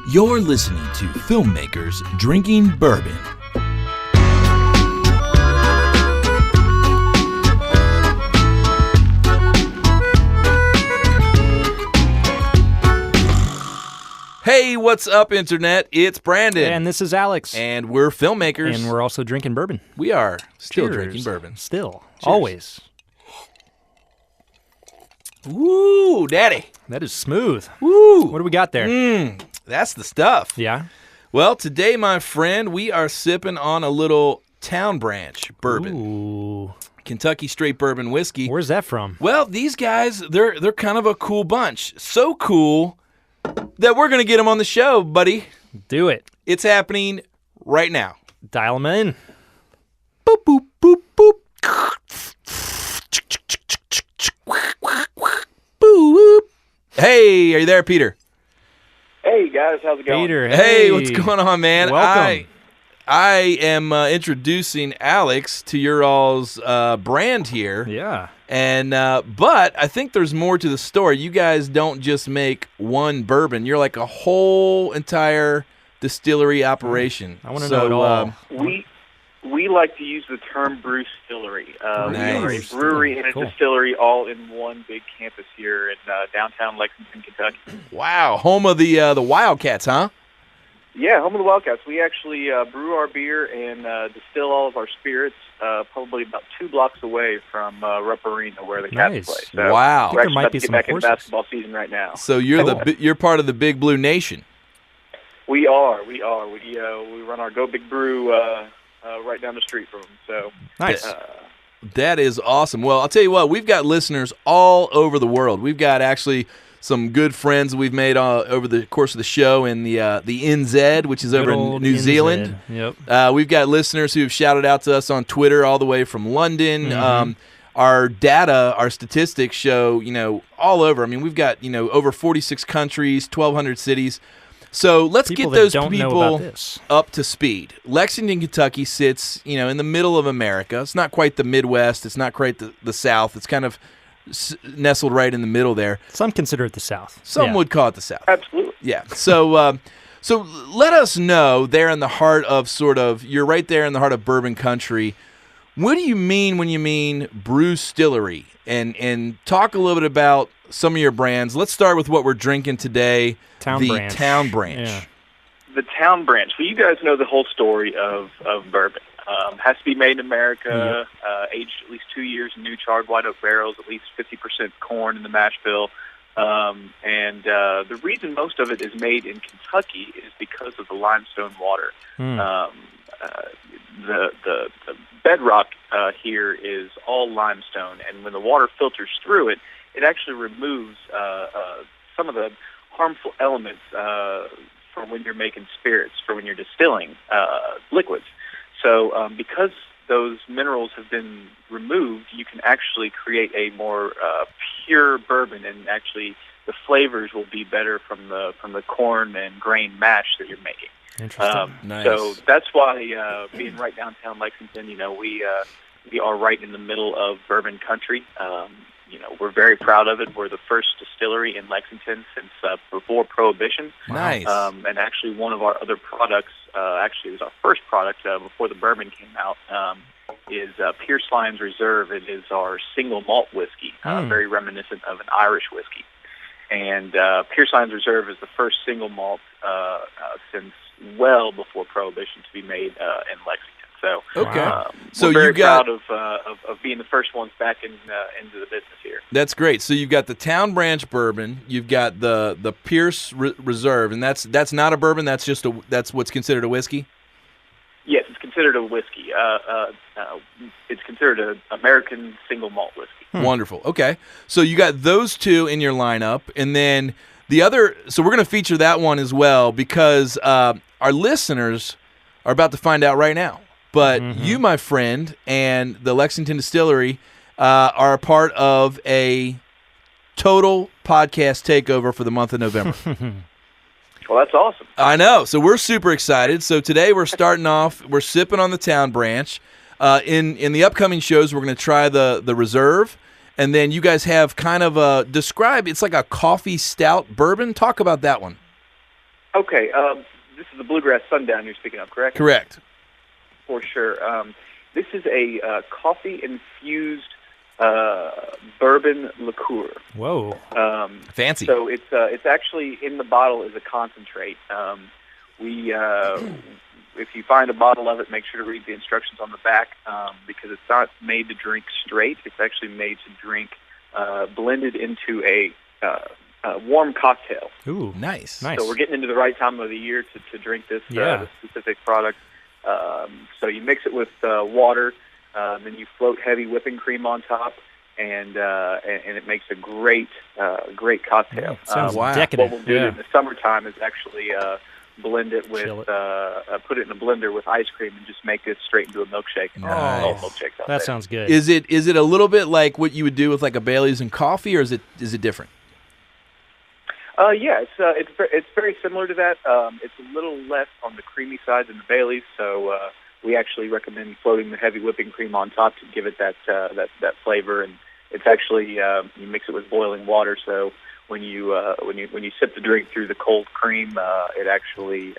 You're listening to Filmmakers Drinking Bourbon. Hey, what's up, Internet? It's Brandon. And this is Alex. And we're filmmakers. And we're also drinking bourbon. We are still Cheers. drinking bourbon. Still. Cheers. Always. Woo, daddy. That is smooth. Woo. What do we got there? That's the stuff. Yeah? Well, today, my friend, we are sipping on a little Town Branch bourbon. Ooh. Kentucky straight bourbon whiskey. Where's that from? Well, these guys, they're kind of a cool bunch. So cool that we're going to get them on the show, buddy. Do it. It's happening right now. Dial them in. Boop, boop, boop, boop. Boop. Hey, are you there, Peter? Hey, guys. How's it going? Peter, Hey, what's going on, man? Welcome. I am introducing Alex to your all's brand here. Yeah. And but I think there's more to the story. You guys don't just make one bourbon. You're like a whole entire distillery operation. I want to know it all. We like to use the term brewstillery. We are a brewery and a distillery all in one big campus here in downtown Lexington, Kentucky. Wow, home of the Wildcats, huh? Yeah, home of the Wildcats. We actually brew our beer and distill all of our spirits probably about 2 blocks away from Rupp Arena where the Cats play. So wow. We're there might actually about be to get some back in horses. basketball season right now. So you're part of the Big Blue Nation. We are. We run our Go Big Brew right down the street from them. So Nice. That is awesome. Well, I'll tell you what, we've got listeners all over the world. We've got actually some good friends we've made over the course of the show in the NZ, which is over in New Zealand. Yep. We've got listeners who have shouted out to us on Twitter all the way from London. Our data, our statistics show, all over. I mean, we've got, over 46 countries, 1,200 cities. So let's People get those that don't know people about this. up to speed. Lexington, Kentucky sits, in the middle of America. It's not quite the Midwest. It's not quite the South. It's kind of nestled right in the middle there. Some consider it the South. Some would call it the South. absolutely. Yeah. So so let us know there in the heart of you're right there in the heart of bourbon country. What do you mean when you mean brewstillery? And talk a little bit about some of your brands. Let's start with what we're drinking today. Town the Branch. Town Branch. Yeah. The Town Branch. Well, you guys know the whole story of bourbon. Has to be made in America, aged at least 2 years in new charred white oak barrels, at least 50% corn in the mash bill. And the reason most of it is made in Kentucky is because of the limestone water. The bedrock here is all limestone, and when the water filters through it, it actually removes some of the harmful elements for when you're making spirits, for when you're distilling liquids. So because those minerals have been removed, you can actually create a more pure bourbon, and actually the flavors will be better from the corn and grain mash that you're making. Interesting. Nice. So that's why being right downtown Lexington, we are right in the middle of bourbon country. We're very proud of it. We're the first distillery in Lexington since before Prohibition. Nice. And actually one of our other products, actually it was our first product before the bourbon came out, is Pierce Lyons Reserve. It is our single malt whiskey, very reminiscent of an Irish whiskey. And Pierce Lyons Reserve is the first single malt since well before Prohibition to be made in Lexington. So, So we're very you got proud of being the first ones back into the business here. That's great. So you've got the Town Branch bourbon, you've got the Pierce Reserve, and that's not a bourbon. That's that's what's considered a whiskey. Yes, it's considered a whiskey. It's considered an American single malt whiskey. Wonderful. Okay, so you got those two in your lineup, and then the other. So we're going to feature that one as well because our listeners are about to find out right now. But you, my friend, and the Lexington Distillery are a part of a total podcast takeover for the month of November. Well, that's awesome. I know. So we're super excited. So today we're starting off, we're sipping on the Town Branch. In the upcoming shows, we're going to try the Reserve. And then you guys have kind of it's like a coffee stout bourbon. Talk about that one. Okay, this is the Bluegrass Sundown you're speaking of, correct? Correct. For sure. This is a coffee-infused bourbon liqueur. Whoa. Fancy. So it's actually in the bottle is a concentrate. If you find a bottle of it, make sure to read the instructions on the back because it's not made to drink straight. It's actually made to drink blended into a warm cocktail. Ooh, nice. So we're getting into the right time of the year to drink this specific product. So you mix it with water, then you float heavy whipping cream on top, and it makes a great cocktail. Sounds wow. decadent. What we'll do in the summertime is actually blend it with put it in a blender with ice cream and just make it straight into a milkshake. Nice. All milkshakes out That there. sounds good. Is it a little bit like what you would do with like a Bailey's and coffee, or is it different? Yeah, it's very similar to that. It's a little less on the creamy side than the Bailey's, so we actually recommend floating the heavy whipping cream on top to give it that flavor. And it's actually you mix it with boiling water, so when you sip the drink through the cold cream, it actually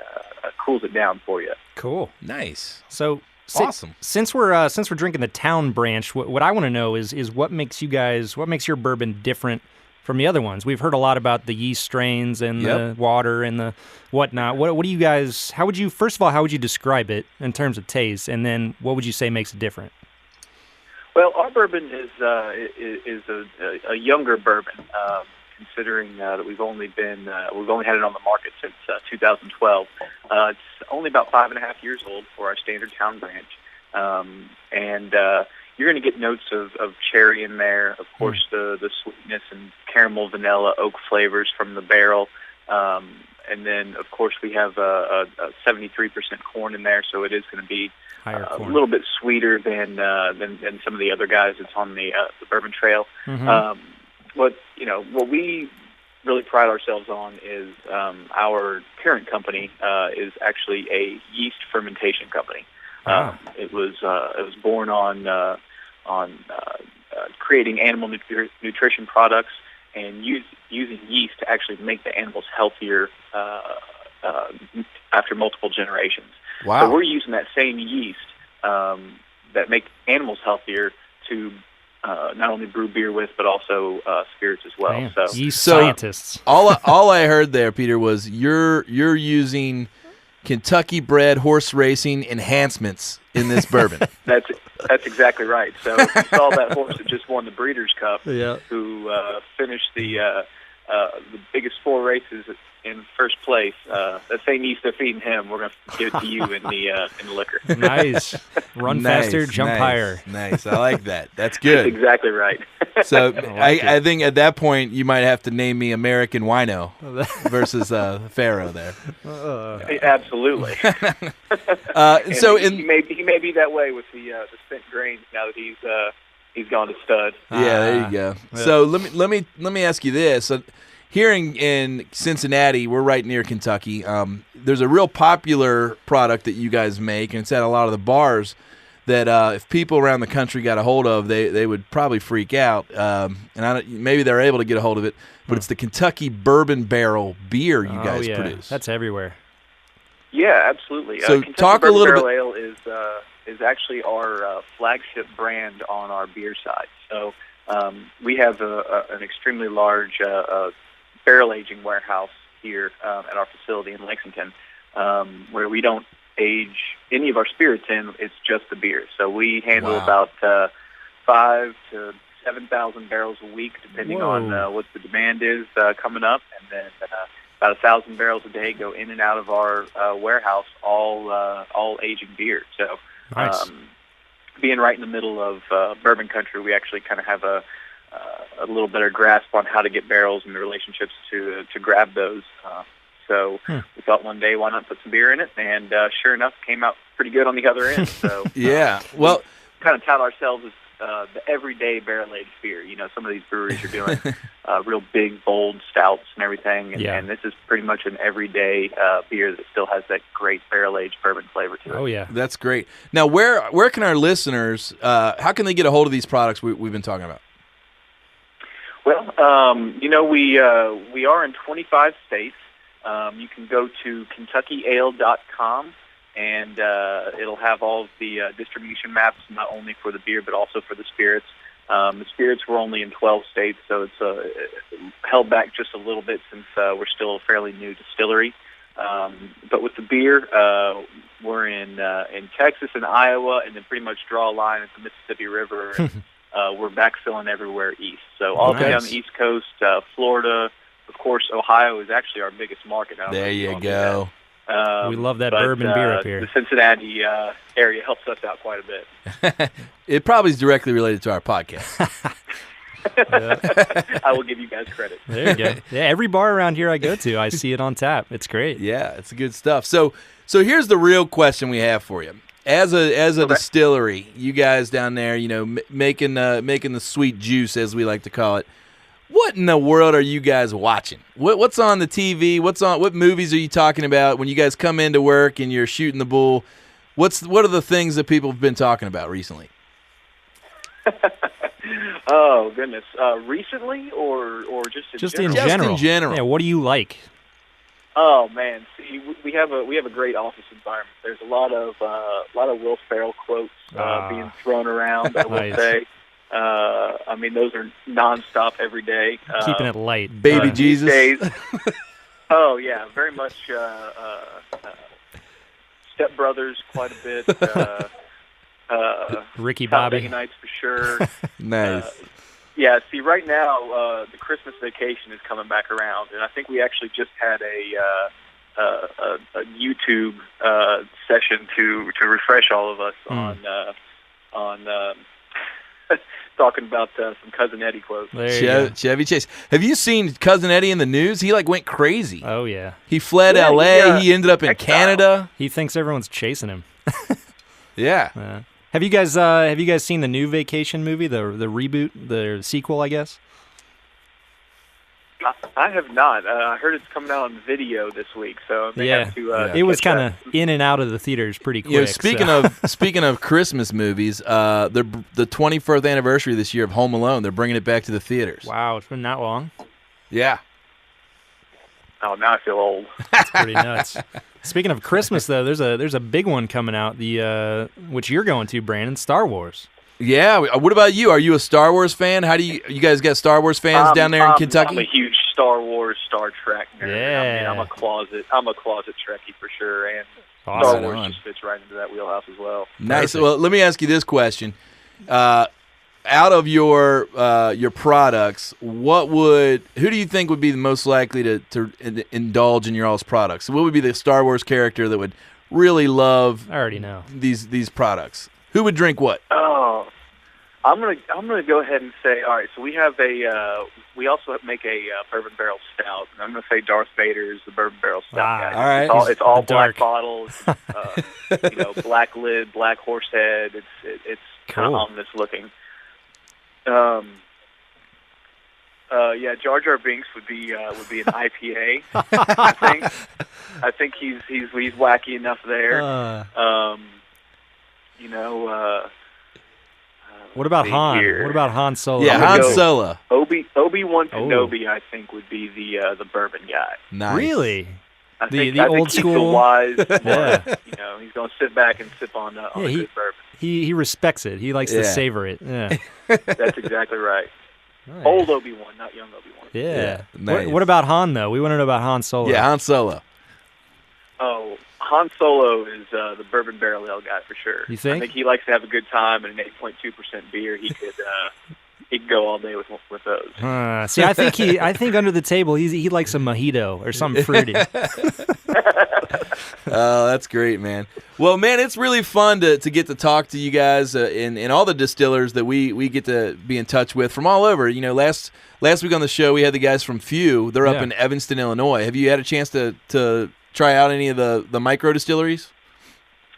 cools it down for you. Cool. Nice. So Awesome. Since we're drinking the Town branch, what I want to know is what makes your bourbon different from the other ones? We've heard a lot about the yeast strains and the water and the whatnot. What do you guys? How would you describe it in terms of taste, and then what would you say makes it different? Well, our bourbon is a younger bourbon, considering that we've only had it on the market since 2012. It's only about 5.5 years old for our standard Town branch, and you're going to get notes of cherry in there, of course, the sweetness and caramel, vanilla, oak flavors from the barrel, and then of course we have a 73% corn in there, so it is going to be a little bit sweeter than some of the other guys that's on the bourbon trail. Mm-hmm. What we really pride ourselves on is our parent company is actually a yeast fermentation company. It was born on creating animal nutrition products and using yeast to actually make the animals healthier after multiple generations. Wow. So we're using that same yeast that make animals healthier to not only brew beer with, but also spirits as well. Man, So yeast scientists. All I heard there, Peter, was you're using Kentucky-bred horse racing enhancements in this bourbon. That's exactly right. So if you saw that horse that just won the Breeders' Cup, Yeah. who finished the biggest 4 races in first place, that same yeast they're feeding him, we're going to give it to you in the liquor. Nice. Run faster, jump higher. Nice. I like that. That's good. Exactly right. So I think at that point you might have to name me American Wino versus Pharaoh there. Absolutely. He may be that way with the spent grains now that he's gone to stud. Yeah, there you go. Yeah. So let me ask you this. Here in Cincinnati, we're right near Kentucky. There's a real popular product that you guys make, and it's at a lot of the bars that if people around the country got a hold of, they would probably freak out. Maybe they're able to get a hold of it, but it's the Kentucky Bourbon Barrel beer you guys produce. That's everywhere. Yeah, absolutely. So Kentucky talk a Bourbon little Barrel Ale is actually our flagship brand on our beer side. So we have an extremely large barrel aging warehouse here at our facility in Lexington, where we don't age any of our spirits in. It's just the beer. So we handle about 5,000 to 7,000 barrels a week, depending on what the demand is coming up, and then about 1,000 barrels a day go in and out of our warehouse, all aging beer. So Nice. being right in the middle of bourbon country, we actually kind of have a little better grasp on how to get barrels and the relationships to grab those. So we thought one day, why not put some beer in it? And sure enough, came out pretty good on the other end. So Yeah. Well, kind of tout ourselves as the everyday barrel-aged beer. You know, some of these breweries are doing real big, bold stouts and everything, and this is pretty much an everyday beer that still has that great barrel-aged bourbon flavor to it. Oh, yeah. that's great. Now, where can our listeners, how can they get a hold of these products we've been talking about? Well, we are in 25 states, You can go to KentuckyAle.com, and it'll have all of the distribution maps, not only for the beer but also for the spirits. The spirits were only in 12 states, so it's held back just a little bit since we're still a fairly new distillery. But with the beer, we're in Texas and Iowa, and then pretty much draw a line at the Mississippi River. And, we're backfilling everywhere east. So all the way down the East Coast, Florida, of course, Ohio is actually our biggest market. There you go. We love that bourbon beer up here. The Cincinnati area helps us out quite a bit. It probably is directly related to our podcast. I will give you guys credit. There you go. Yeah, every bar around here I go to, I see it on tap. It's great. Yeah, it's good stuff. So here's the real question we have for you. As a distillery, you guys down there, making the sweet juice, as we like to call it. What in the world are you guys watching? What's on the TV? What movies are you talking about when you guys come into work and you're shooting the bull? What are the things that people have been talking about recently? Oh goodness! Recently, or just in general? Just in general. Yeah. What do you like? Oh man! See, we have a great office environment. There's a lot of Will Ferrell quotes being thrown around. I will say. I mean, those are nonstop every day. Keeping it light. Baby Jesus. Days. Oh yeah, very much. Step Brothers, quite a bit. Ricky Bobby Nights for sure. Nice. Yeah, see, right now the Christmas Vacation is coming back around, and I think we actually just had a YouTube session to refresh all of us on talking about some Cousin Eddie quotes. Chevy Chase. Have you seen Cousin Eddie in the news? He went crazy. Oh yeah. He fled LA. He ended up in Canada. He thinks everyone's chasing him. Yeah. Have you guys seen the new Vacation movie, the reboot, the sequel, I guess? I have not. I heard it's coming out on video this week, so I may have to. It was kind of in and out of the theaters pretty quick. Speaking of Christmas movies, the 21st anniversary this year of Home Alone, they're bringing it back to the theaters. Wow, it's been that long. Yeah. Oh, now I feel old. That's pretty nuts. Speaking of Christmas, though, there's a big one coming out. Which you're going to, Brandon, Star Wars. Yeah. What about you? Are you a Star Wars fan? How do you guys got Star Wars fans down there in Kentucky? I'm a huge Star Wars, Star Trek nerd. Yeah. I mean, I'm a closet Trekkie for sure, and awesome. Star Wars just fits right into that wheelhouse as well. Nice. Perfect. Well, let me ask you this question: out of your products, who do you think would be the most likely to indulge in your all's products? So what would be the Star Wars character that would really love? I already know these products. Who would drink what? Oh, I'm gonna go ahead and say, all right. So we have we also make a bourbon barrel stout. And I'm gonna say Darth Vader is the bourbon barrel stout guy. All right, it's all dark black bottles, black lid, black horse head. It's kind of ominous looking. Yeah, Jar Jar Binks would be an IPA. I think he's wacky enough there. What about Han? Here. What about Han Solo? Yeah, Han Solo. Obi-Wan Kenobi, I think, would be the bourbon guy. Nice. Really? I think old school. He's a wise. Yeah. He's going to sit back and sip on a good bourbon. He respects it. He likes to savor it. Yeah. That's exactly right. Nice. Old Obi-Wan, not young Obi-Wan. Yeah. Nice. What about Han, though? We want to know about Han Solo. Yeah, Han Solo. Oh, Han Solo is the bourbon barrel ale guy for sure. You think? I think he likes to have a good time, and an 8.2% beer, he could he'd go all day with those. See, I think under the table he likes a mojito or something fruity. Oh, that's great, man. Well, man, it's really fun to get to talk to you guys and all the distillers that we get to be in touch with from all over. Last week on the show we had the guys from Few. They're up in Evanston, Illinois. Have you had a chance to try out any of the micro distilleries?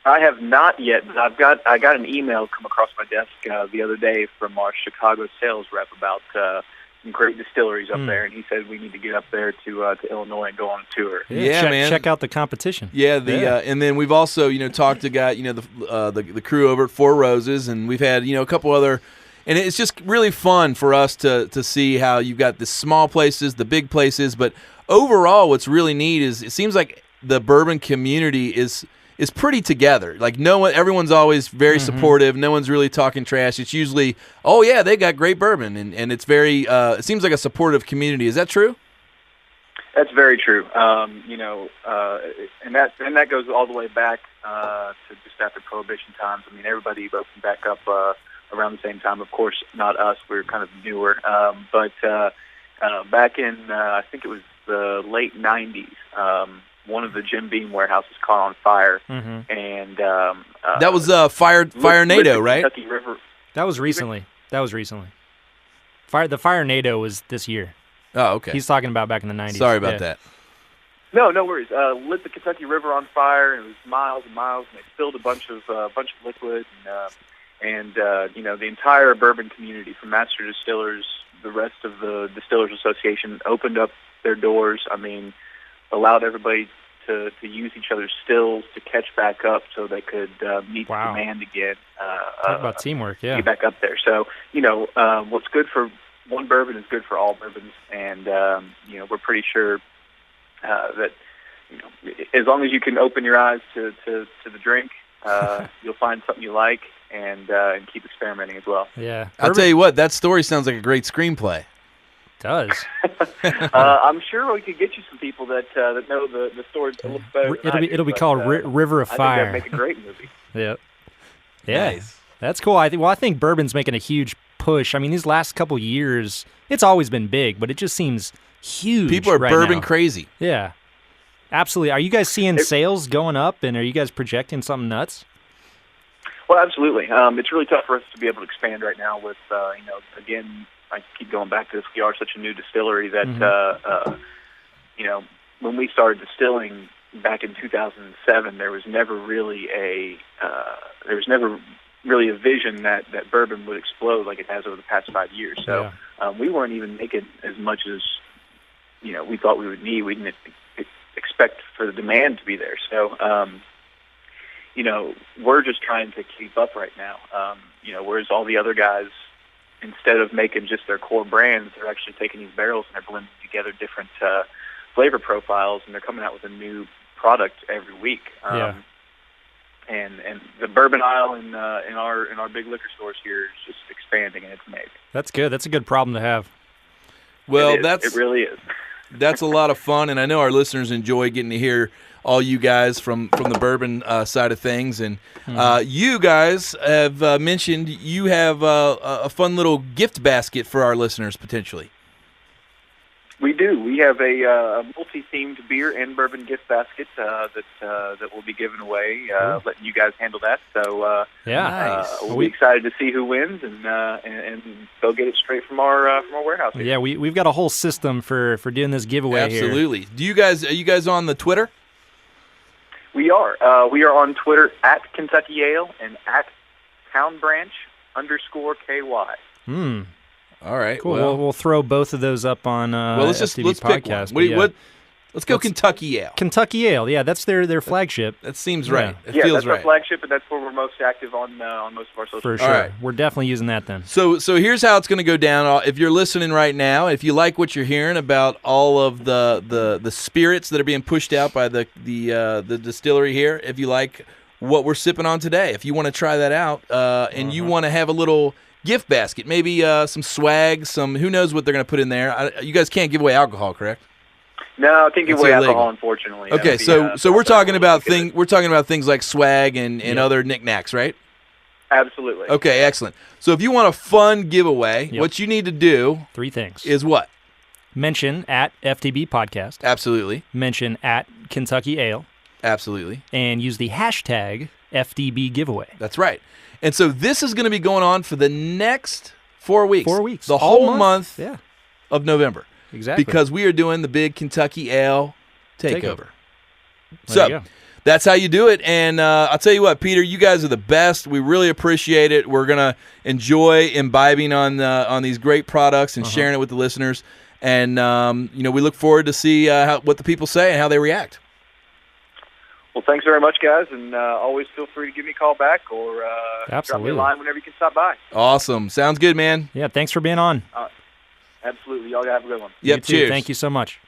I have not yet, but I got an email come across my desk the other day from our Chicago sales rep about some great distilleries up there, and he said we need to get up there to Illinois and go on a tour. Yeah, man. Check out the competition. Yeah, and then we've also talked to the crew over at Four Roses, and we've had a couple other And it's just really fun for us to see how you've got the small places, the big places, but overall what's really neat is it seems like the bourbon community is pretty together. Like everyone's always very supportive. No one's really talking trash. It's usually, oh yeah, they got great bourbon, and it's very it seems like a supportive community. Is that true? That's very true. And that goes all the way back to just after Prohibition times. I mean, everybody opened back up around the same time. Of course, not us. We were kind of newer. But back in, I think it was the late 90s, one of the Jim Beam warehouses caught on fire. And that was Fire-nado, right? Kentucky River. That was recently. The Fire-nado was this year. Oh, okay. He's talking about back in the 90s. Sorry about that. No worries. Lit the Kentucky River on fire, and it was miles and miles, and they spilled a bunch of liquid, and the entire bourbon community, from master distillers, the rest of the Distillers Association, opened up their doors. I mean, allowed everybody to use each other's stills to catch back up, so they could meet the demand again. Talk about teamwork, yeah. Get back up there. So what's good for one bourbon is good for all bourbons, and we're pretty sure that as long as you can open your eyes to the drink, you'll find something you like, and keep experimenting as well. Yeah, I'll tell you what, that story sounds like a great screenplay. It does. I'm sure we could get you some people that know the story a little better. It'll be called River of Fire. I think that'd make a great movie. Yep. Yeah, nice. That's cool. I think bourbon's making a huge push. I mean, these last couple years, it's always been big, but it just seems huge. People are right bourbon now. crazy. Yeah, absolutely. Are you guys seeing sales going up, and are you guys projecting something nuts? Well, absolutely. It's really tough for us to be able to expand right now with, again, I keep going back to this. We are such a new distillery that, when we started distilling back in 2007, there was never really a vision that bourbon would explode like it has over the past 5 years. So we weren't even making as much as we thought we would need. We didn't expect for the demand to be there. So we're just trying to keep up right now. Whereas all the other guys, instead of making just their core brands, they're actually taking these barrels and they're blending together different flavor profiles, and they're coming out with a new product every week. And the bourbon aisle in our big liquor stores here is just expanding, and it's amazing. That's good. That's a good problem to have. Well, it really is. That's a lot of fun, and I know our listeners enjoy getting to hear all you guys from the bourbon side of things. And you guys have mentioned you have a fun little gift basket for our listeners potentially. We do. We have a multi-themed beer and bourbon gift basket that we'll be giving away, letting you guys handle that. So we'll be excited to see who wins, and they'll get it straight from our warehouse here. Yeah, we've got a whole system for doing this giveaway here. Absolutely. Are you guys on the Twitter? We are. We are on Twitter at Kentucky Ale and at TownBranch_KY. All right. Cool. Well, We'll throw both of those up on let's FTB pick podcast. one. Let's go Kentucky Ale. Kentucky Ale. Yeah, that's their flagship. That seems right. It feels that's right. Our flagship, and that's where we're most active on most of our social For media. sure. All right. We're definitely using that then. So here's how it's going to go down. If you're listening right now, if you like what you're hearing about all of the spirits that are being pushed out by the distillery here, if you like what we're sipping on today, if you want to try that out, and you want to have a little gift basket, maybe some swag, who knows what they're going to put in there. You guys can't give away alcohol, correct? No, I can't give away alcohol, unfortunately. Okay, so we're talking about things like swag and other knickknacks, right? Absolutely. Okay, excellent. So if you want a fun giveaway, what you need to do 3 things is what? Mention at FTB Podcast. Absolutely. Mention at Kentucky Ale. Absolutely. And use the hashtag FDB giveaway. That's right. And so this is going to be going on for the next 4 weeks. 4 weeks. The whole month of November. Exactly. Because we are doing the big Kentucky Ale takeover. So that's how you do it. And I'll tell you what, Peter, you guys are the best. We really appreciate it. We're going to enjoy imbibing on these great products and sharing it with the listeners. And, we look forward to see what the people say and how they react. Well, thanks very much, guys, and always feel free to give me a call back or drop me a line whenever you can stop by. Awesome. Sounds good, man. Yeah, thanks for being on. Absolutely. Y'all have a good one. Yep, You too. cheers. Thank you so much.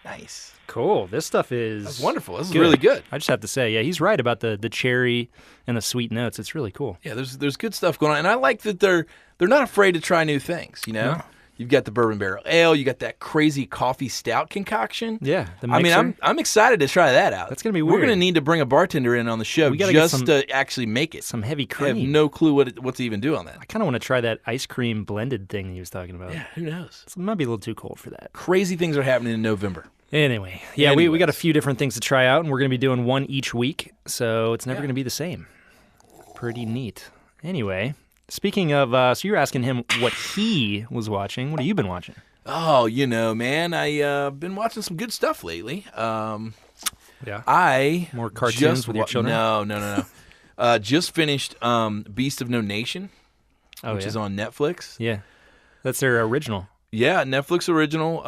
Nice. Cool. This stuff is That's wonderful. This is good. really good. I just have to say, yeah, he's right about the cherry and the sweet notes. It's really cool. Yeah, there's good stuff going on, and I like that they're not afraid to try new things. You know, you've got the bourbon barrel ale, you got that crazy coffee stout concoction. Yeah, the I mixer. mean, I'm excited to try that out. That's gonna be We're weird. gonna need to bring a bartender in on the show We gotta get just to actually make it. some heavy I cream. have no clue what to even do on that. I kind of want to try that ice cream blended thing he was talking about. Yeah, who knows? It might be a little too cold for that. Crazy things are happening in November. Anyway, yeah, we got a Anyways. few different things to try out, and we're going to be doing one each week, so it's never going to be the same. Pretty neat. Anyway, speaking of, so you're asking him what he was watching. What have you been watching? Oh, man, I've been watching some good stuff lately. Yeah. I More cartoons just with your children? No. Just finished Beast of No Nation, which is on Netflix. Yeah. That's their original. Yeah, Netflix original.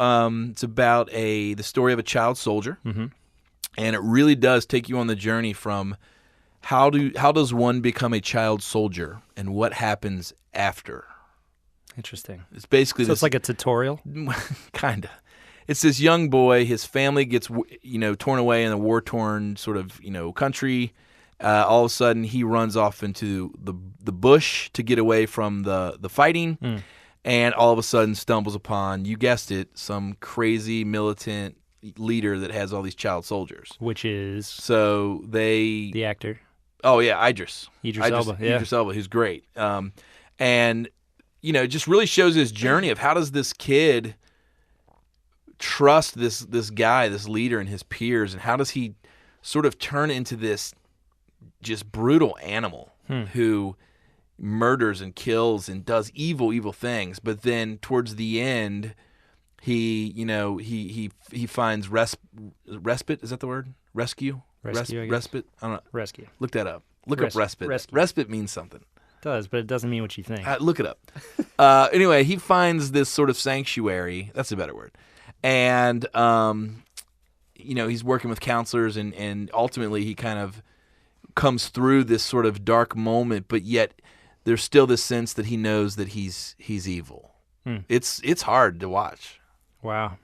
It's about the story of a child soldier, and it really does take you on the journey from how does one become a child soldier and what happens after. Interesting. It's basically So it's like a tutorial? kinda. It's this young boy. His family gets torn away in a war-torn sort of country. All of a sudden, he runs off into the bush to get away from the fighting. And all of a sudden stumbles upon, you guessed it, some crazy militant leader that has all these child soldiers. Which is So they... the actor. Oh, yeah, Idris. Idris Elba, yeah. Idris Elba, who's great. And, it just really shows his journey of how does this kid trust this guy, this leader and his peers, and how does he sort of turn into this just brutal animal who murders and kills and does evil things, but then towards the end he finds respite. Is that the word? Rescue, I guess. respite. I don't know. Rescue. Look that up. Look up respite. Rescue. Respite means something. It does, but it doesn't mean what you think. Look it up. Anyway, he finds this sort of sanctuary. That's a better word. And he's working with counselors, and ultimately he kind of comes through this sort of dark moment, but yet there's still this sense that he knows that he's evil. It's hard to watch. Wow.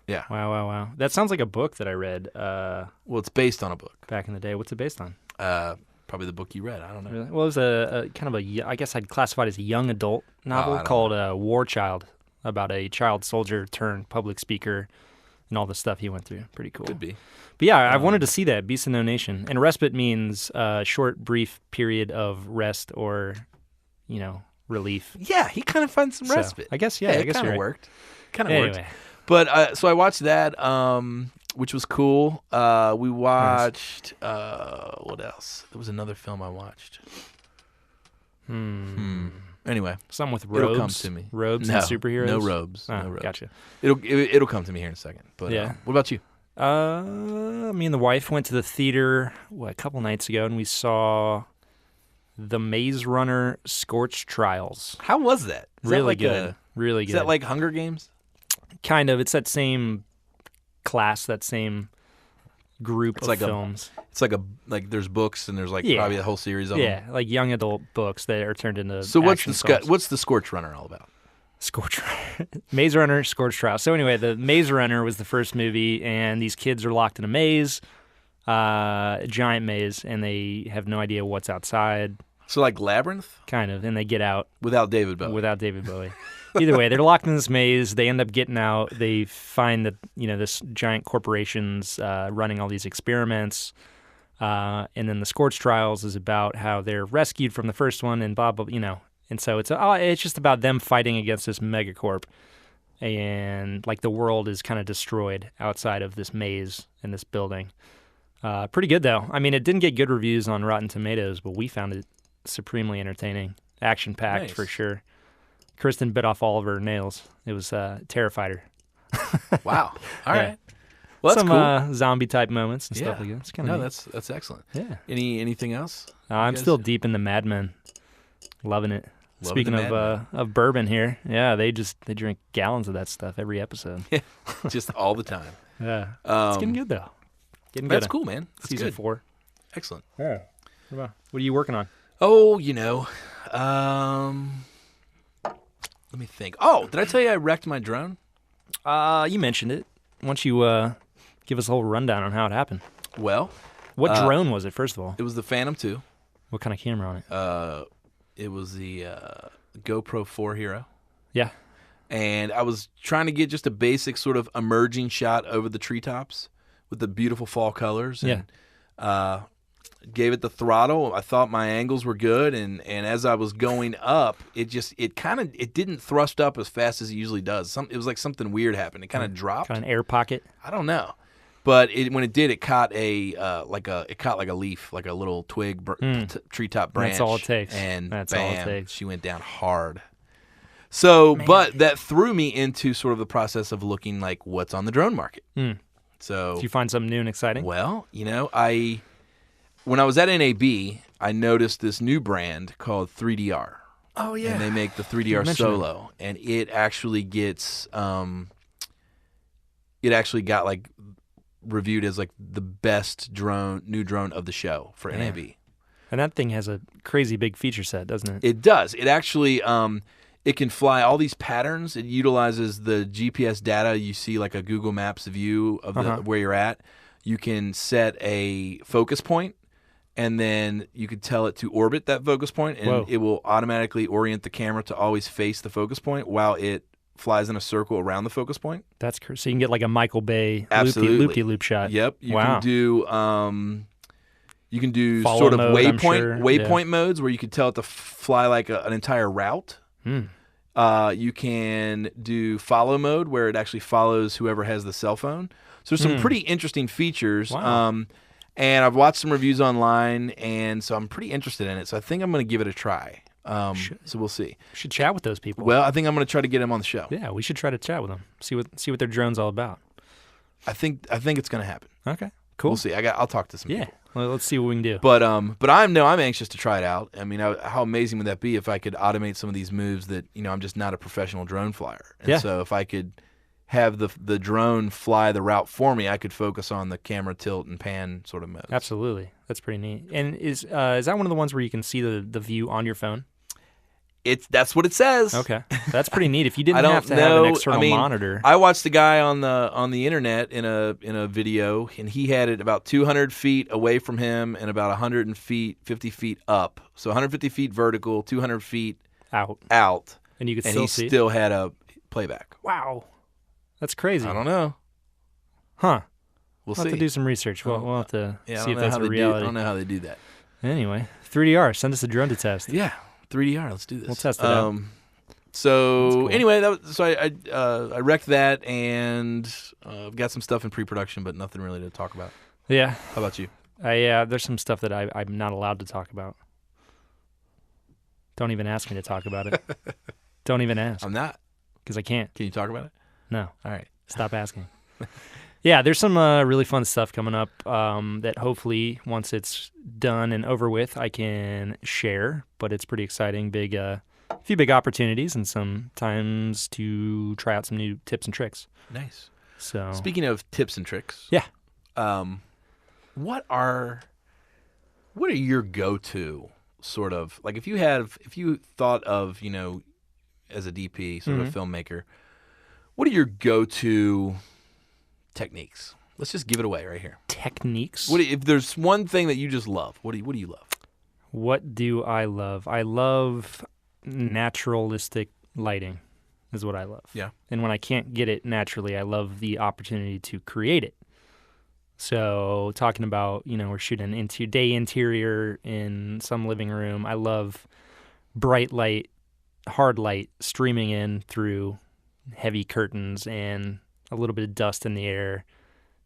Yeah. Wow. That sounds like a book that I read Well, it's based on a book. back in the day. What's it based on? Probably the book you read. I don't know. Really? Well, it was a kind of I guess I'd classify it as a young adult novel called War Child, about a child soldier turned public speaker and all the stuff he went through. Pretty cool. Could be. But yeah, I wanted to see that, Beast of No Nation. And respite means a short, brief period of rest or, relief. Yeah, he kind of finds some So, respite. I guess, yeah, I it guess kind you're of right. worked. Kind of Anyway. worked. But so I watched that, which was cool. We watched what else? There was another film I watched. Anyway, Something with it'll robes. come to me. Robes No, and superheroes. No robes. Oh, No robes. Gotcha. It'll come to me here in a second. But Yeah. what about you? Me and the wife went to the theater a couple nights ago, and we saw The Maze Runner Scorch Trials. How was that? Is that Really like good. Really Is good. that like Hunger Games? Kind of. It's that same class, that same group It's of like films. It's like there's books and there's like Yeah. probably a whole series of them. Yeah, like young adult books that are turned into So what's action the films. what's the Scorch Runner all about? Scorch Maze Runner Scorch Trial. So anyway, the Maze Runner was the first movie, and these kids are locked in a maze, a giant maze, and they have no idea what's outside, So like Labyrinth kind of, and they get out without David Bowie. without David Bowie. Either way, they're locked in this maze. They end up getting out. They find that this giant corporation's running all these experiments, and then the Scorch Trials is about how they're rescued from the first one and blah blah. And so it's just about them fighting against this megacorp, and like the world is kind of destroyed outside of this maze in this building. Pretty good though. I mean, it didn't get good reviews on Rotten Tomatoes, but we found it supremely entertaining, action packed Nice. for sure. Kristen bit off all of her nails. It was terrified her. Wow. All Yeah. right. Well, that's Some cool. zombie type moments and stuff Yeah. like that. It's kind No, of that's excellent. yeah. Anything else? I'm guys- still deep in the Mad Men, loving it. Loving Speaking the Mad of bourbon here, yeah, they drink gallons of that stuff every episode. Just all the time. Yeah, it's getting good though. Getting That's good. cool, man. That's Season good. 4. Excellent. Yeah. What are you working on? Oh, let me think. Oh, did I tell you I wrecked my drone? You mentioned it. Why don't you give us a whole rundown on how it happened? Well, What drone was it, first of all? it was the Phantom 2. What kind of camera on it? It was the GoPro 4 Hero. Yeah. And I was trying to get just a basic sort of emerging shot over the treetops with the beautiful fall colors. And, gave it the throttle. I thought my angles were good, and as I was going up, it didn't thrust up as fast as it usually does. It was like something weird happened. It kind of dropped. Kind of an air pocket. I don't know, but when it did, it caught a leaf, like a little twig, treetop branch. That's all it takes. And That's bam, all it takes. she went down hard. So, but that threw me into sort of the process of looking like what's on the drone market. So, Did you find something new and exciting? well, when I was at NAB, I noticed this new brand called 3DR. Oh, yeah. And they make the 3DR mentioned Solo, and it actually gets it actually got like reviewed as like the best new drone of the show for NAB. And that thing has a crazy big feature set, doesn't it? It does. It actually it can fly all these patterns. It utilizes the GPS data. You see like a Google Maps view of where you're at. You can set a focus point, and then you could tell it to orbit that focus point, and it will automatically orient the camera to always face the focus point while it flies in a circle around the focus point. That's crazy. So you can get like a Michael Bay loop-de-loop shot. Yep. You can do Follow sort of mode, waypoint modes where you could tell it to fly like an entire route. You can do follow mode where it actually follows whoever has the cell phone. So there's some pretty interesting features. Wow. And I've watched some reviews online, and so I'm pretty interested in it. So I think I'm going to give it a try. So we'll see. We should chat with those people. Well, I think I'm going to try to get them on the show. Yeah, we should try to chat with them. See what their drone's all about. I think it's going to happen. Okay, cool. We'll see. I'll talk to some people. Well, let's see what we can do. But I'm anxious to try it out. I mean, how amazing would that be if I could automate some of these moves that I'm just not a professional drone flyer. And so if I could have the drone fly the route for me, I could focus on the camera tilt and pan sort of modes. Absolutely. That's pretty neat. And is that one of the ones where you can see the view on your phone? That's what it says. Okay. That's pretty neat. If you didn't have to have an external monitor. I watched the guy on the internet in a video, and he had it about 200 feet away from him and about 50 feet up. So 150 feet vertical, 200 feet out. And you could and still he see still had a playback. Wow. That's crazy. I don't know. Huh. We'll have see. to do some research. We'll have to see if that's a I reality. don't know how they do that. Anyway, 3DR, send us a drone to test. Yeah, 3DR. Let's do this. We'll test it out. So cool. anyway, I wrecked that, and I've got some stuff in pre-production, but nothing really to talk about. Yeah. How about you? There's some stuff that I'm not allowed to talk about. Don't even ask me to talk about it. Don't even ask. I'm not. Because I can't. Can you talk about it? No. All right. Stop asking. Yeah, there's some really fun stuff coming up that hopefully once it's done and over with, I can share. But it's pretty exciting. A few big opportunities and some times to try out some new tips and tricks. Nice. So speaking of tips and tricks, yeah. What are your go-to sort of, like if you thought of, as a DP, sort of a filmmaker, what are your go-to techniques? Let's just give it away right here. Techniques? If there's one thing that you just love, what do you love? What do I love? I love naturalistic lighting is what I love. Yeah. And when I can't get it naturally, I love the opportunity to create it. So talking about, we're shooting day interior in some living room. I love bright light, hard light streaming in through heavy curtains and a little bit of dust in the air,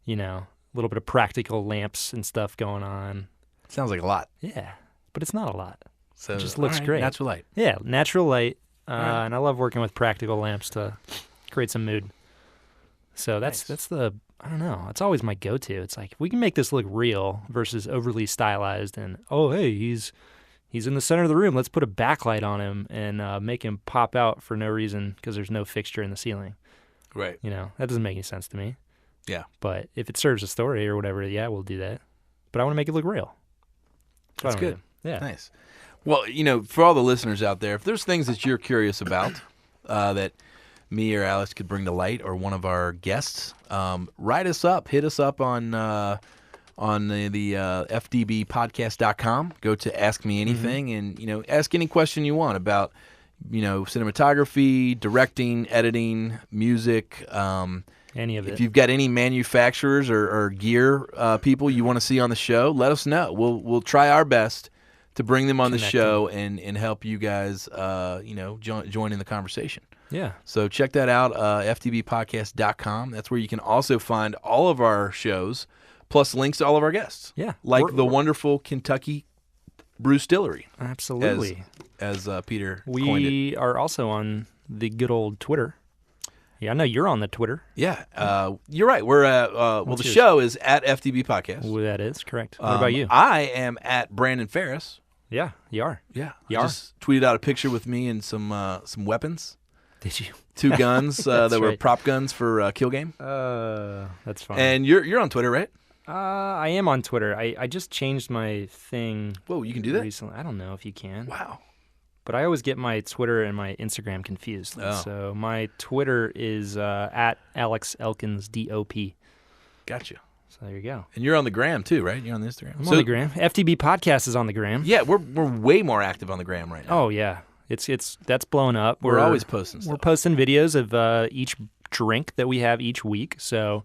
a little bit of practical lamps and stuff going on. Sounds like a lot. Yeah, but it's not a lot. So it just looks great. Natural light. Yeah, natural light. And I love working with practical lamps to create some mood. So that's I don't know. It's always my go-to. It's like, if we can make this look real versus overly stylized and, oh, hey, he's in the center of the room. Let's put a backlight on him and make him pop out for no reason because there's no fixture in the ceiling. Right. That doesn't make any sense to me. Yeah. But if it serves a story or whatever, yeah, we'll do that. But I want to make it look real. That's good. Yeah. Nice. Well, for all the listeners out there, if there's things that you're curious about that me or Alex could bring to light, or one of our guests, write us up. Hit us up on the fdbpodcast.com. Go to Ask Me Anything, and ask any question you want about cinematography, directing, editing, music. Any of it. If you've got any manufacturers or gear people you want to see on the show, let us know. We'll try our best to bring them on the show and help you guys, join in the conversation. Yeah. So check that out, fdbpodcast.com. That's where you can also find all of our shows, plus links to all of our guests. Yeah. Like the wonderful Kentucky Brew Distillery. Absolutely. As Peter coined it. We are also on the good old Twitter. Yeah, I know you're on the Twitter. Yeah, you're right. We're at, the show is at FDB Podcast. Well, that is correct. What about you? I am at Brandon Ferris. Yeah, you are. Yeah, you I just tweeted out a picture with me and some weapons. Did you? 2 guns that were prop guns for Kill Game. That's fine. And you're on Twitter, right? I am on Twitter. I just changed my thing. Whoa, you can do that? Recently. I don't know if you can. Wow. But I always get my Twitter and my Instagram confused. Oh. So my Twitter is at Alex Elkins DOP. Gotcha. So there you go. And you're on the gram too, right? You're on the Instagram. I'm on the gram. FTB Podcast is on the gram. Yeah, we're way more active on the gram right now. Oh yeah, that's blowing up. We're always posting stuff. We're posting videos of each drink that we have each week. So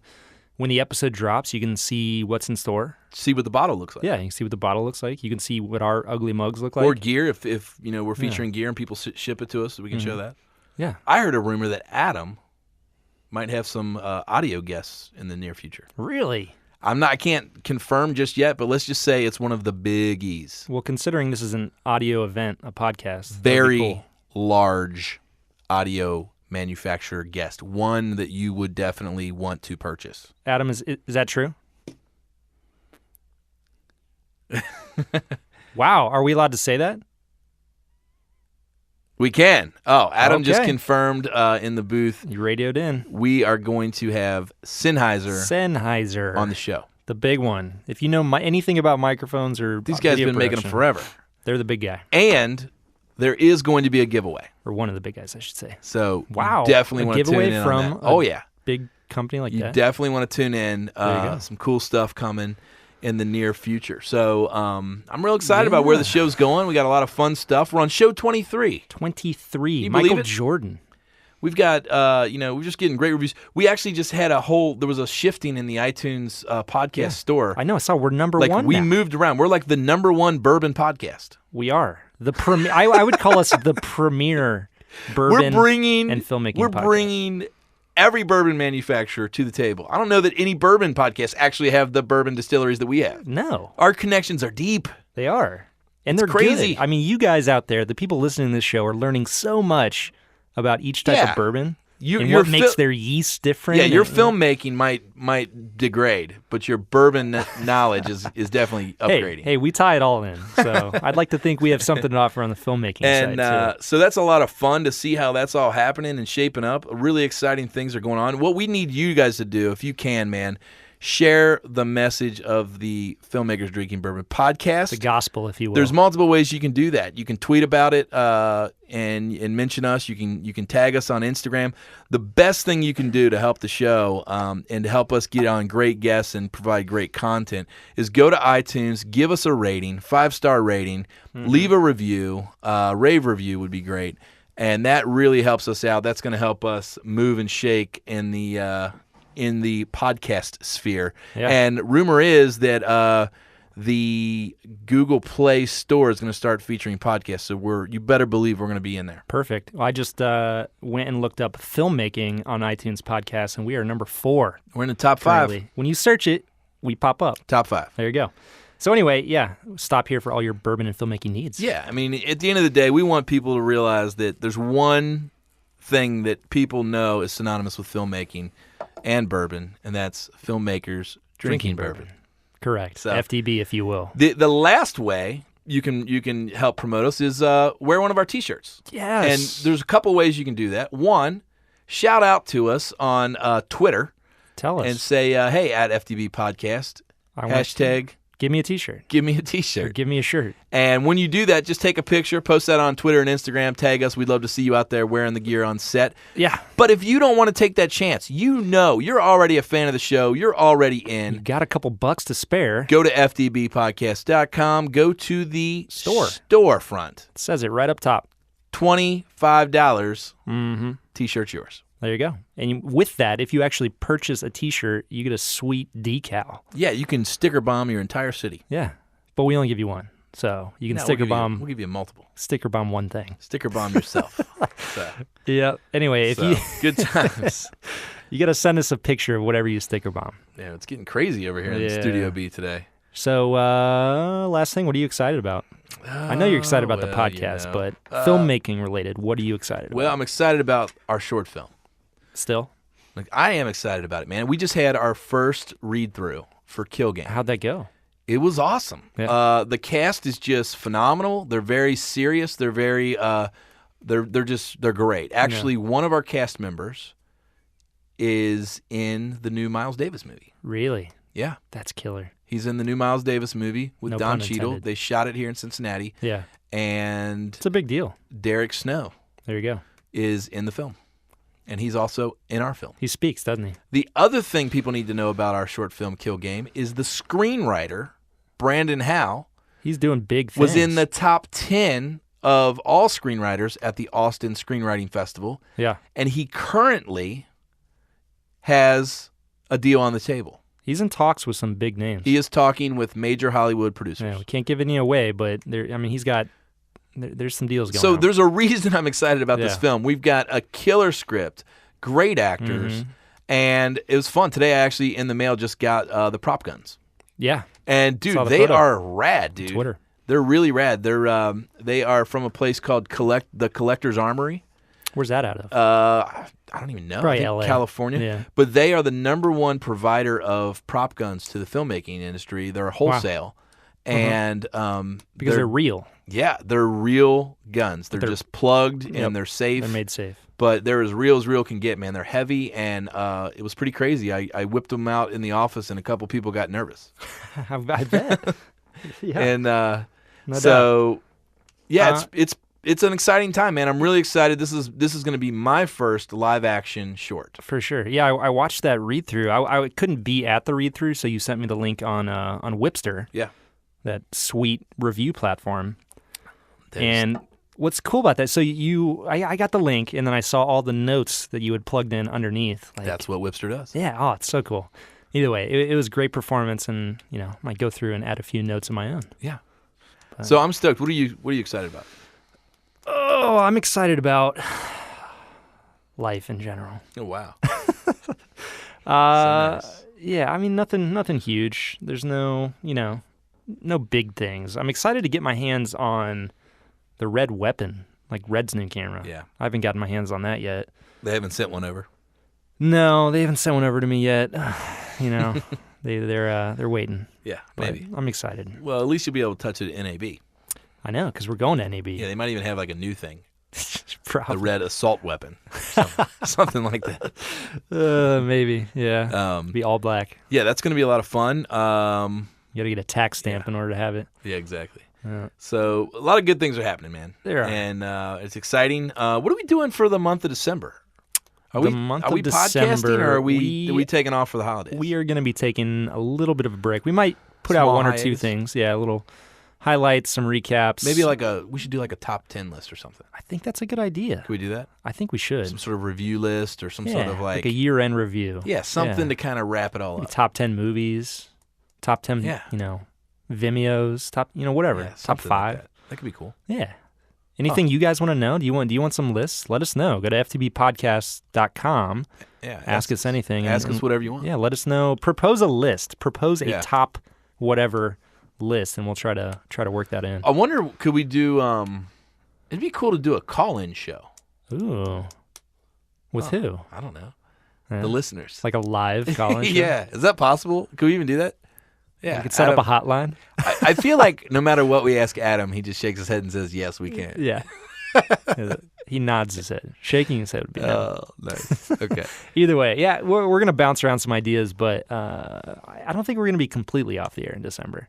when the episode drops, you can see what's in store. See what the bottle looks like. Yeah, you can see what the bottle looks like. You can see what our ugly mugs look like. Or gear, if we're featuring gear and people ship it to us, so we can show that. Yeah. I heard a rumor that Adam might have some audio guests in the near future. Really? I can't confirm just yet, but let's just say it's one of the biggies. Well, considering this is an audio event, a podcast, very cool. large audio manufacturer guest, one that you would definitely want to purchase. Adam, is that true? Wow, are we allowed to say that? We can. Oh, Adam just confirmed in the booth. You radioed in. We are going to have Sennheiser on the show. The big one. If you know anything about microphones or these guys have been making them forever. They're the big guy. And there is going to be a giveaway. Or one of the big guys, I should say. So wow, you definitely want to tune in from on that. Oh, yeah. Big company like that. You definitely want to tune in. Some cool stuff coming in the near future. So I'm real excited about where the show's going. We got a lot of fun stuff. We're on show 23. 23. Can you Michael believe it? Jordan. We've got, we're just getting great reviews. We actually just had there was a shifting in the iTunes podcast store. I know. I saw we're number one We now. moved around. We're like the number 1 bourbon podcast. We are. The premier. I would call us the premier bourbon and filmmaking We're podcast. bringing every bourbon manufacturer to the table. I don't know that any bourbon podcasts actually have the bourbon distilleries that we have. No. Our connections are deep. They are. And they're crazy. good. I mean, you guys out there, the people listening to this show, are learning so much about each type of bourbon and what makes their yeast different. Yeah, your filmmaking might degrade, but your bourbon knowledge is definitely upgrading. Hey, we tie it all in. So I'd like to think we have something to offer on the filmmaking side, too. So that's a lot of fun to see how that's all happening and shaping up. Really exciting things are going on. What we need you guys to do, if you can, man, share the message of the Filmmakers Drinking Bourbon podcast. The gospel, if you will. There's multiple ways you can do that. You can tweet about it and mention us. You can tag us on Instagram. The best thing you can do to help the show and to help us get on great guests and provide great content is go to iTunes, give us a rating, 5-star rating, leave a review, rave review would be great, and that really helps us out. That's going to help us move and shake in the podcast sphere. Yeah. And rumor is that the Google Play Store is going to start featuring podcasts, so you better believe we're going to be in there. Perfect. Well, I just went and looked up filmmaking on iTunes podcasts, and we are number 4. We're in the top 5. Currently. When you search it, we pop up. Top 5. There you go. So anyway, stop here for all your bourbon and filmmaking needs. Yeah, I mean, at the end of the day, we want people to realize that there's one thing that people know is synonymous with filmmaking and bourbon, and that's filmmakers drinking bourbon. Correct. So, FTB, if you will. The last way you can help promote us is wear one of our T-shirts. Yes. And there's a couple ways you can do that. One, shout out to us on Twitter. Tell us. And say, hey, at FTB Podcast, hashtag give me a T-shirt. Give me a Or T-shirt. give me a shirt. And when you do that, just take a picture, post that on Twitter and Instagram, tag us. We'd love to see you out there wearing the gear on set. Yeah. But if you don't want to take that chance, you're already a fan of the show. You're already in. You got a couple bucks to spare. Go to FTBpodcast.com. Go to the storefront. It says it right up top. $25. T-shirt's yours. There you go. And with that, if you actually purchase a T-shirt, you get a sweet decal. Yeah, you can sticker bomb your entire city. Yeah. But we only give you one. So you can sticker bomb. We'll give you multiple. Sticker bomb one thing. Sticker bomb yourself. Yeah. Anyway, good times. You got to send us a picture of whatever you sticker bomb. Yeah, it's getting crazy over here in the Studio B today. So last thing, what are you excited about? I know you're excited about the podcast, but filmmaking related, what are you excited about? Well, I'm excited about our short film. Still? Like, I am excited about it, man. We just had our first read-through for Kill Game. How'd that go? It was awesome. Yeah. The cast is just phenomenal. They're very serious. They're very they're great. Actually, one of our cast members is in the new Miles Davis movie. Really? Yeah. That's killer. He's in the new Miles Davis movie with No Don pun Cheadle. intended. They shot it here in Cincinnati. Yeah. And It's a big deal. Derek Snow There you go. is in the film. And he's also in our film. He speaks, doesn't he? The other thing people need to know about our short film Kill Game is the screenwriter, Brandon Howe, He's doing big things. was in the top 10 of all screenwriters at the Austin Screenwriting Festival. Yeah. And he currently has a deal on the table. He's in talks with some big names. He is talking with major Hollywood producers. Yeah, we can't give any away, but he's got there's some deals going on. So there's a reason I'm excited about this Yeah. film. We've got a killer script, great actors, and it was fun. Today I actually, in the mail, just got the prop guns. Yeah. And, dude, Saw the they photo. are rad, dude. Twitter. They're really rad. They are from a place called the Collector's Armory. Where's that out of? I don't even know. Probably I think LA. California. Yeah. But they are the #1 provider of prop guns to the filmmaking industry. They're wholesale. And Because they're real. Yeah, they're real guns. They're just plugged and they're safe. They're made safe. But they're as real can get, man. They're heavy, and it was pretty crazy. I whipped them out in the office, and a couple people got nervous. I bet. Yeah. And No so, doubt. yeah, it's an exciting time, man. I'm really excited. This is going to be my first live action short. For sure. Yeah, I watched that read through. I couldn't be at the read through, so you sent me the link on Whipster. Yeah. That sweet review platform. And what's cool about that? So I got the link, and then I saw all the notes that you had plugged in underneath. Like, That's what Whipster does. yeah. Oh, it's so cool. Either way, it was great performance, and I might go through and add a few notes of my own. Yeah. So I'm stoked. What are you excited about? Oh, I'm excited about life in general. Oh wow. So nice. Yeah, I mean nothing huge. There's no big things. I'm excited to get my hands on the Red Weapon, like Red's new camera. Yeah. I haven't gotten my hands on that yet. They haven't sent one over. No, they haven't sent one over to me yet. They're waiting. Yeah, But maybe. I'm excited. Well, at least you'll be able to touch it at NAB. I know, because we're going to NAB. Yeah, they might even have like a new thing, the Probably. red assault weapon, something like that. Maybe. Yeah. Be all black. Yeah, that's going to be a lot of fun. You got to get a tax stamp in order to have it. Yeah, exactly. Yeah. So a lot of good things are happening, man. There are. And it's exciting. What are we doing for the month of December? Are we podcasting, December, or are we taking off for the holidays? We are going to be taking a little bit of a break. We might put Small out one or two hiatus. things. Yeah, a little highlights, some recaps. Maybe we should do like a top 10 list or something. I think that's a good idea. Can we do that? I think we should. Some sort of review list or some sort of like a year-end review. yeah, something Yeah. to kind of wrap it all Maybe up. top 10 movies, top 10, Yeah. Vimeos, top, whatever, Yeah, top something 5. Like that could be cool. Yeah. Anything you guys want to know? Do you want some lists? Let us know. Go to ftbpodcast.com. Yeah, Ask us anything. Ask us whatever you want. Yeah, let us know. Propose a list. Propose a Yeah. top whatever list, and we'll try to work that in. I wonder, could we do? It'd be cool to do a call-in show. Ooh. With who? I don't know. Yeah. The listeners. Like a live call-in show? Yeah, is that possible? Could we even do that? Yeah, We could set up a hotline. I feel like no matter what we ask Adam, he just shakes his head and says, "Yes, we can." Yeah. He nods his head. Shaking his head would be no. Oh, nice. Okay. Either way, yeah, we're going to bounce around some ideas, but I don't think we're going to be completely off the air in December.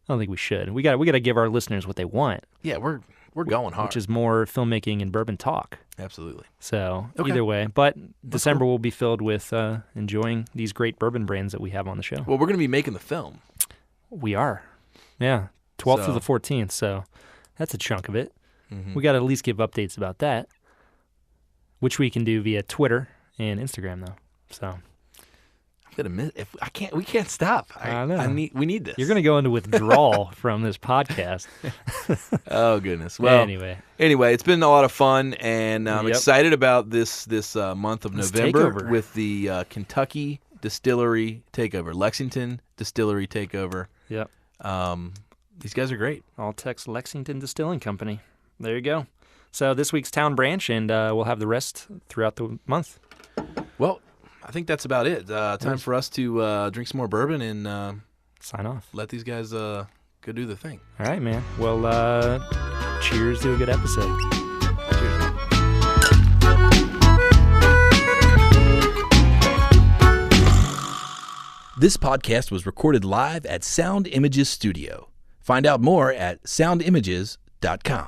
I don't think we should. We got to give our listeners what they want. Yeah, we're going hard. Which is more filmmaking and bourbon talk. Absolutely. So either way, but December will be filled with enjoying these great bourbon brands that we have on the show. Well, we're going to be making the film. We are. Yeah, 12th through the 14th, so that's a chunk of it. Mm-hmm. We got to at least give updates about that, which we can do via Twitter and Instagram, though. So I'm gonna miss. If I can't, we can't stop. I know. We need this. You're gonna go into withdrawal from this podcast. Oh goodness. Well, anyway, it's been a lot of fun, and I'm excited about this month of November takeover. with the Kentucky Distillery takeover, Lexington Distillery takeover. Yep. These guys are great. All text Lexington Distilling Company. There you go. So this week's Town Branch, and we'll have the rest throughout the month. Well, I think that's about it. Time for us to drink some more bourbon and sign off. Let these guys go do the thing. All right, man. Well, cheers to a good episode. Cheers. This podcast was recorded live at Sound Images Studio. Find out more at soundimages.com.